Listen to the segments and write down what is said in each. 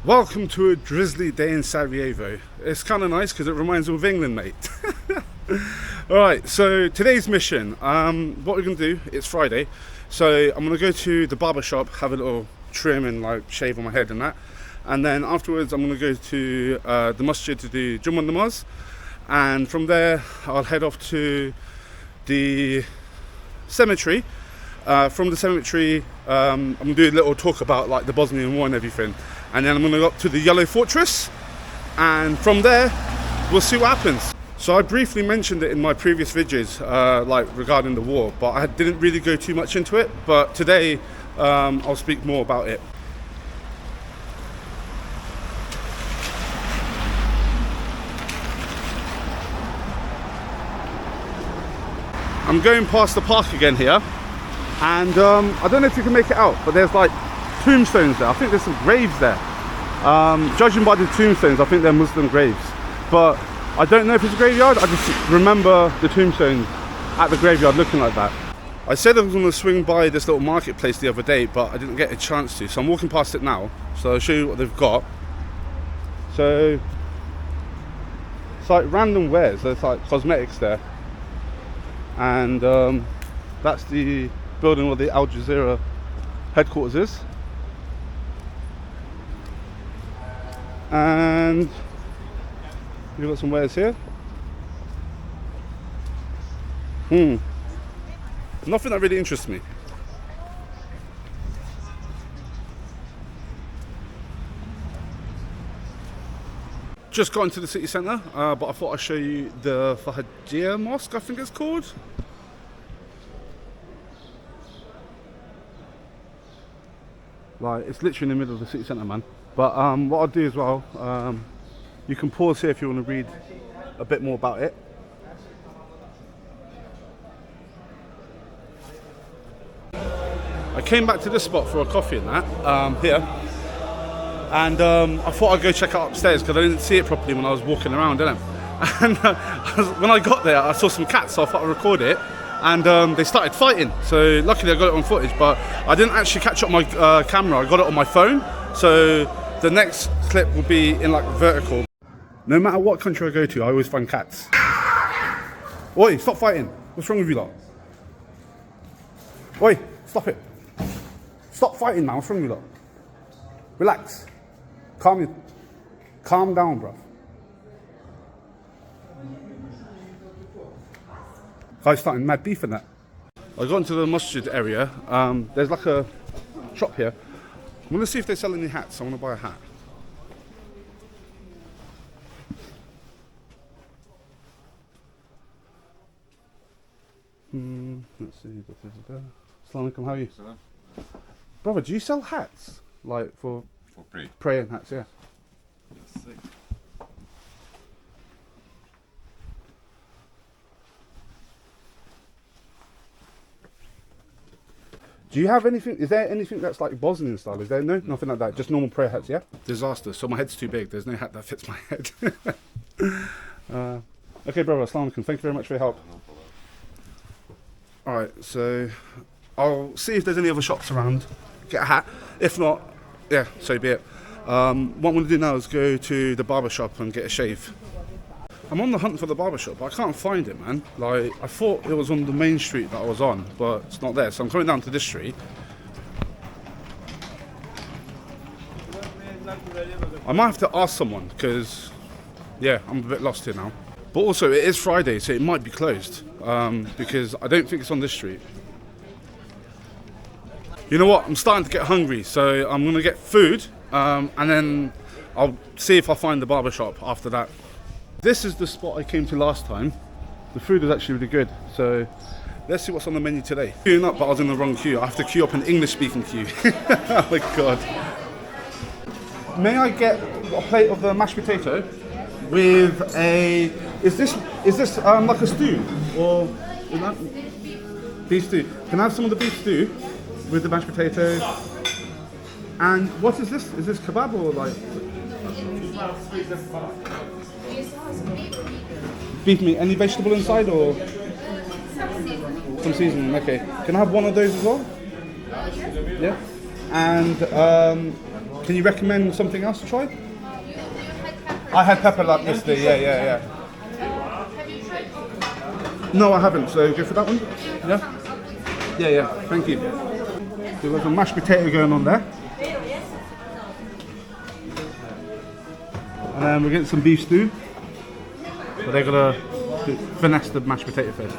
Welcome to a drizzly day in Sarajevo. It's kind of nice because it reminds me of England, mate. Alright, so today's mission, what we're going to do, it's Friday, so I'm going to go to the barber shop, have a little trim and like shave on my head and that, and then afterwards I'm going to go to the masjid to do Jummah namaz, and from there I'll head off to the cemetery. From the cemetery I'm going to do a little talk about like the Bosnian War and everything, and then I'm going to go up to the Yellow Fortress, and from there we'll see what happens. So I briefly mentioned it in my previous videos like regarding the war, but I didn't really go too much into it, but today I'll speak more about it. I'm going past the park again here, and I don't know if you can make it out, but there's like tombstones there. I think there's some graves there. Judging by the tombstones, I think they're Muslim graves, but I don't know if it's a graveyard. I just remember the tombstones at the graveyard looking like that. I said I was going to swing by this little marketplace the other day, but I didn't get a chance to, so I'm walking past it now, so I'll show you what they've got. So it's like random wares. There's like cosmetics there, and that's the building where the ASDŽ headquarters is. And you've got some wares here. Nothing that really interests me. Just got into the city centre, but I thought I'd show you the Ferhadija Mosque, I think it's called. Like, it's literally in the middle of the city centre, man. But what I'll do as well, you can pause here if you want to read a bit more about it. I came back to this spot for a coffee and that, here. And I thought I'd go check out upstairs because I didn't see it properly when I was walking around, didn't I? And when I got there, I saw some cats, so I thought I'd record it. And they started fighting, so luckily I got it on footage, but I didn't actually catch up my camera. I got it on my phone, so the next clip will be in like vertical. No matter what country I go to, I always find cats. Oi, stop fighting. What's wrong with you lot? Oi, stop it. Stop fighting, man. What's wrong with you lot? Relax. Calm down, bro. Guys starting mad beef in that. I got into the masjid area. There's like a shop here. I'm gonna see if they sell any hats. I wanna buy a hat. Let's see. Assalamu alaikum, how are you? Salam. Brother, do you sell hats? Like for praying hats, yeah. Let's see. Do you have anything, is there anything that's like Bosnian style? Is there nothing like that? Just normal prayer hats, yeah? Disaster, so my head's too big. There's no hat that fits my head. Okay, brother, assalamu alaikum. Thank you very much for your help. Alright, so I'll see if there's any other shops around. Get a hat. If not, yeah, so be it. What I'm going to do now is go to the barber shop and get a shave. I'm on the hunt for the barber shop, but I can't find it, man. Like, I thought it was on the main street that I was on, but it's not there. So I'm coming down to this street. I might have to ask someone, because, yeah, I'm a bit lost here now. But also, it is Friday, so it might be closed, because I don't think it's on this street. You know what? I'm starting to get hungry, so I'm going to get food, and then I'll see if I find the barber shop after that. This is the spot I came to last time. The food is actually really good, so let's see what's on the menu today. Queuing up, but I was in the wrong queue. I have to queue up an English-speaking queue. Oh my god. May I get a plate of the mashed potato with a... Is this like a stew? Or is that beef stew? Can I have some of the beef stew with the mashed potato? And what is this? Is this kebab or like... Beef meat. Any vegetable inside or? Some seasoning, okay. Can I have one of those as well? Yeah. And Can you recommend something else to try? You had pepper. I had pepper like yesterday, yeah. Have you tried? No, I haven't, so go for that one? Yeah? Yeah, thank you. We've got some mashed potato going on there. And then we're getting some beef stew. But they're gonna finesse the mashed potato first.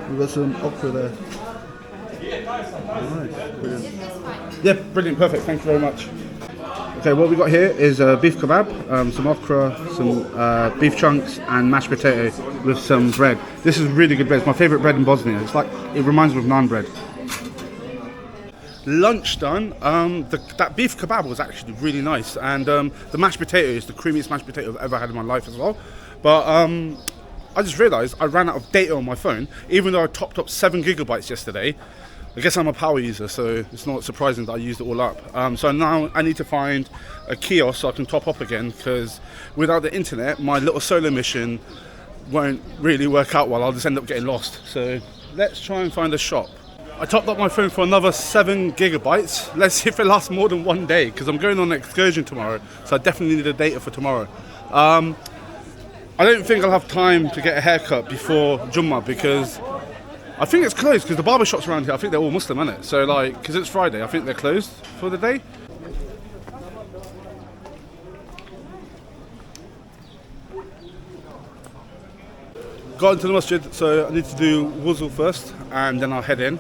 We've got some okra there. Nice, brilliant. Yeah, brilliant, perfect, thank you very much. Okay, what we got here is beef kebab, some okra, some beef chunks and mashed potato with some bread. This is really good bread, it's my favourite bread in Bosnia. It's like, it reminds me of naan bread. Lunch done, that beef kebab was actually really nice, and the mashed potato is the creamiest mashed potato I've ever had in my life as well. But I just realised I ran out of data on my phone, even though I topped up 7 gigabytes yesterday. I guess I'm a power user, so it's not surprising that I used it all up. So now I need to find a kiosk so I can top up again, because without the internet, my little solo mission won't really work out well. I'll just end up getting lost. So let's try and find a shop. I topped up my phone for another 7 gigabytes. Let's see if it lasts more than 1 day, because I'm going on an excursion tomorrow, so I definitely need the data for tomorrow. I don't think I'll have time to get a haircut before Jummah, because I think it's closed, because the barber shops around here, I think they're all Muslim, isn't it? So like, because it's Friday, I think they're closed for the day. Got into the masjid, so I need to do wuzu first, and then I'll head in.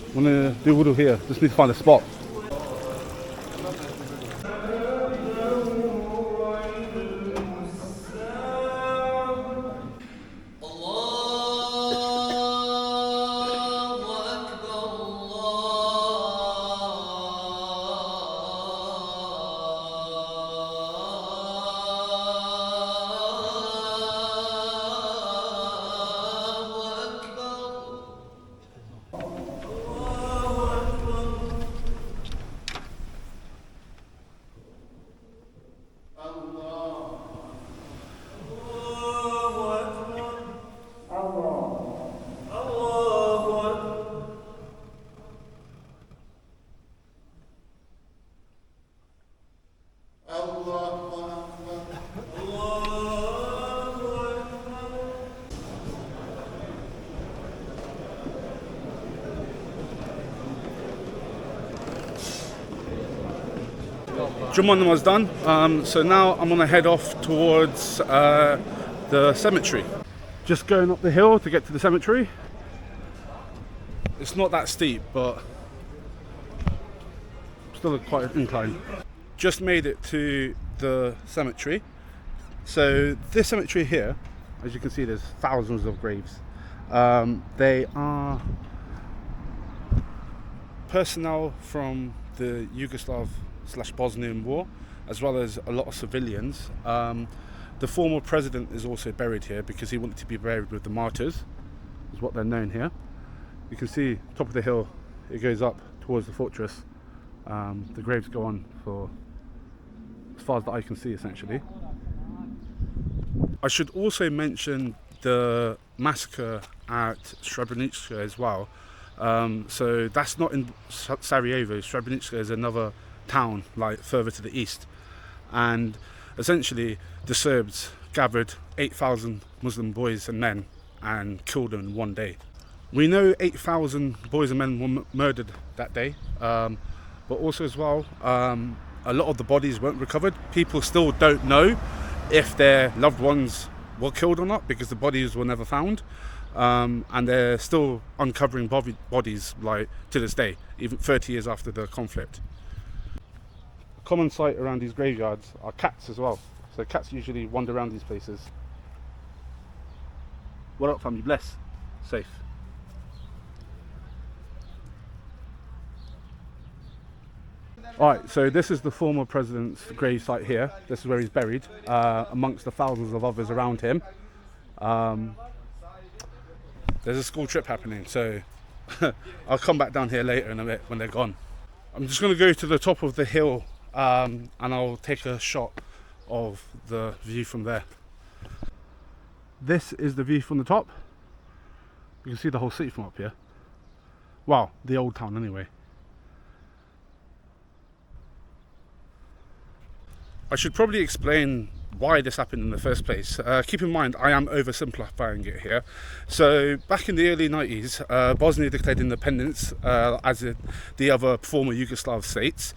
I'm gonna do wudu here, just need to find a spot. Jummah namaz done, so now I'm going to head off towards the cemetery. Just going up the hill to get to the cemetery. It's not that steep, but still quite an incline. Just made it to the cemetery. So this cemetery here, as you can see, there's thousands of graves. They are personnel from the Yugoslav/Bosnian War, as well as a lot of civilians. The former president is also buried here because he wanted to be buried with the martyrs, is what they're known here. You can see top of the hill, it goes up towards the fortress. The graves go on for as far as the eye can see, essentially. I should also mention the massacre at Srebrenica as well. So that's not in Sarajevo. Srebrenica is another town like further to the east, and essentially the Serbs gathered 8,000 Muslim boys and men and killed them in 1 day. We know 8,000 boys and men were murdered that day, but also as well a lot of the bodies weren't recovered. People still don't know if their loved ones were killed or not, because the bodies were never found, and they're still uncovering bodies like to this day, even 30 years after the conflict. A common sight around these graveyards are cats as well. So cats usually wander around these places. What up, family? Bless. Safe. Alright, so this is the former president's grave site here. This is where he's buried, amongst the thousands of others around him. There's a school trip happening, so I'll come back down here later in a bit when they're gone. I'm just going to go to the top of the hill and I'll take a shot of the view from there. This is the view from the top. You can see the whole city from up here. Wow, the old town anyway. I should probably explain why this happened in the first place. Keep in mind, I am oversimplifying it here. So back in the early 90s, Bosnia declared independence as the other former Yugoslav states.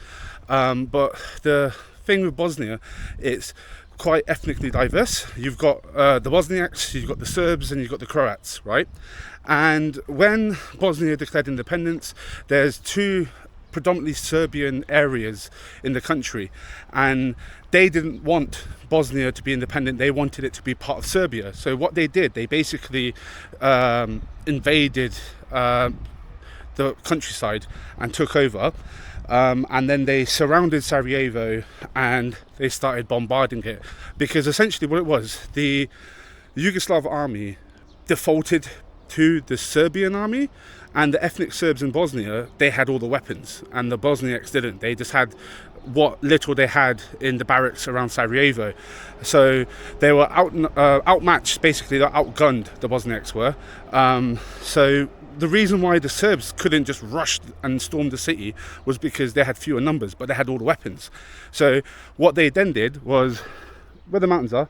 But the thing with Bosnia, it's quite ethnically diverse. You've got the Bosniaks, you've got the Serbs, and you've got the Croats, right? And when Bosnia declared independence, there's two predominantly Serbian areas in the country, and they didn't want Bosnia to be independent. They wanted it to be part of Serbia. So what they did, they basically invaded the countryside and took over, and then they surrounded Sarajevo and they started bombarding it, because essentially what it was, the Yugoslav army defaulted to the Serbian army, and the ethnic Serbs in Bosnia, they had all the weapons, and the Bosniaks didn't. They just had what little they had in the barracks around Sarajevo. So they were outmatched, basically. They outgunned, the Bosniaks were. So the reason why the Serbs couldn't just rush and storm the city was because they had fewer numbers, but they had all the weapons. So what they then did was, where the mountains are,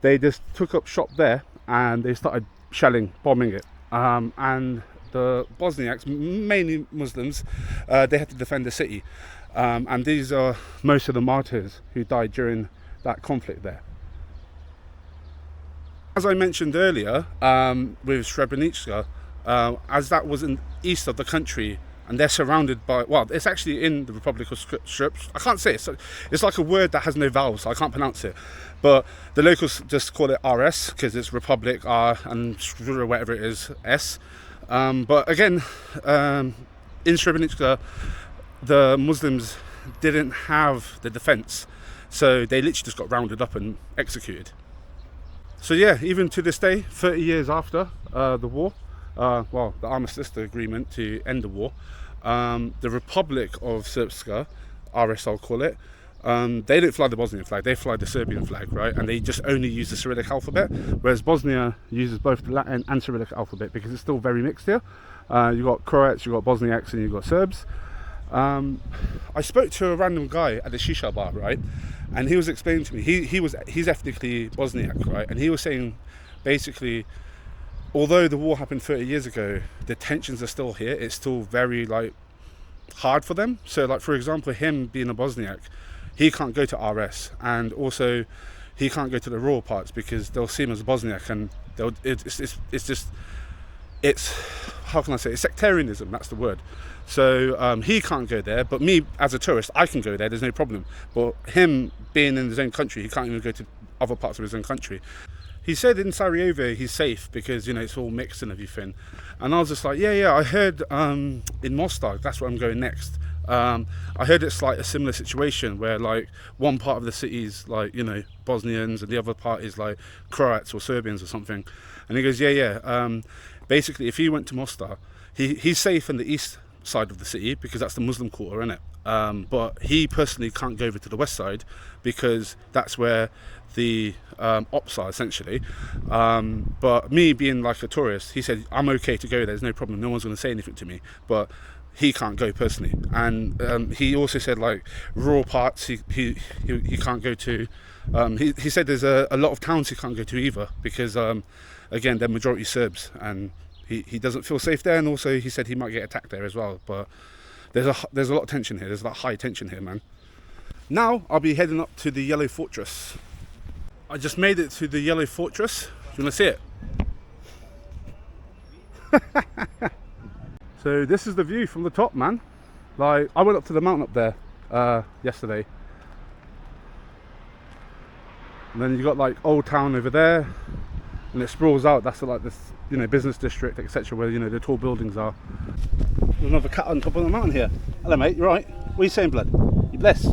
they just took up shop there and they started shelling, bombing it. And the Bosniaks, mainly Muslims, they had to defend the city. And these are most of the martyrs who died during that conflict there. As I mentioned earlier, with Srebrenica, as that was in east of the country, and they're surrounded by, well, it's actually in the Republic of Srpska. I can't say it. It's like a word that has no vowels, so I can't pronounce it. But the locals just call it RS, because it's Republic, R, and whatever it is, S. But again, in Srebrenica, the Muslims didn't have the defence, so they literally just got rounded up and executed. So yeah, even to this day, 30 years after the war, well, the armistice, the agreement to end the war, the Republic of Srpska, RS I'll call it, they don't fly the Bosnian flag, they fly the Serbian flag, right? And they just only use the Cyrillic alphabet, whereas Bosnia uses both the Latin and Cyrillic alphabet, because it's still very mixed here. You've got Croats, you've got Bosniaks, and you've got Serbs. I spoke to a random guy at the shisha bar, right? And he was explaining to me, he's ethnically Bosniak, right? And he was saying, basically, although the war happened 30 years ago, the tensions are still here. It's still very, like, hard for them. So, like, for example, him being a Bosniak, he can't go to RS, and also he can't go to the rural parts because they'll see him as a Bosniak, and it's how can I say, it's sectarianism, that's the word. So he can't go there, but me as a tourist, I can go there, there's no problem. But him being in his own country, he can't even go to other parts of his own country. He said in Sarajevo he's safe because, you know, it's all mixed and everything. And I was just like, yeah, I heard in Mostar, that's where I'm going next. I heard it's like a similar situation where, like, one part of the city is, like, you know, Bosnians, and the other part is like Croats or Serbians or something. And he goes, yeah. Basically, if he went to Mostar, he's safe in the east side of the city because that's the Muslim quarter, isn't it? But he personally can't go over to the west side because that's where the ops are, essentially. But me being like a tourist, he said I'm okay to go there, there's no problem, no one's going to say anything to me, but he can't go personally. And he also said, like, rural parts he can't go to. He said there's a lot of towns he can't go to either because again, they're majority Serbs, and he doesn't feel safe there. And also he said he might get attacked there as well. But there's a lot of tension here. There's a lot of high tension here, man. Now I'll be heading up to the Yellow Fortress. I just made it to the Yellow Fortress. Do you want to see it? So this is the view from the top, man. Like, I went up to the mountain up there yesterday. And then you got, like, Old Town over there, and it sprawls out. That's like this, you know, business district, etc., where, you know, the tall buildings are. There's another cat on top of the mountain here. Hello, mate. You right? What are you saying, blood? You bless.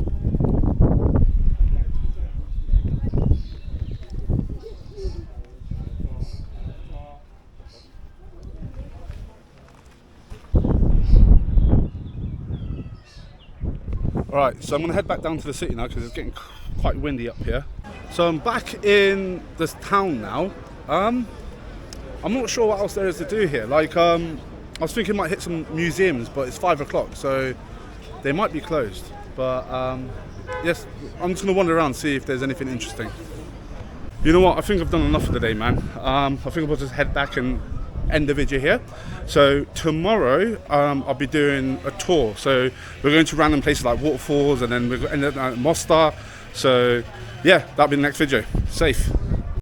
Alright, so I'm going to head back down to the city now because it's getting quite windy up here. So I'm back in this town now. I'm not sure what else there is to do here. Like, I was thinking I might hit some museums, but it's 5 o'clock, so they might be closed. But yes, I'm just going to wander around and see if there's anything interesting. You know what, I think I've done enough for the day, man. I think I'll just head back and end the video here. So tomorrow I'll be doing a tour. So we're going to random places like waterfalls, and then we're going to end up at Mostar. So yeah, that'll be the next video. Safe.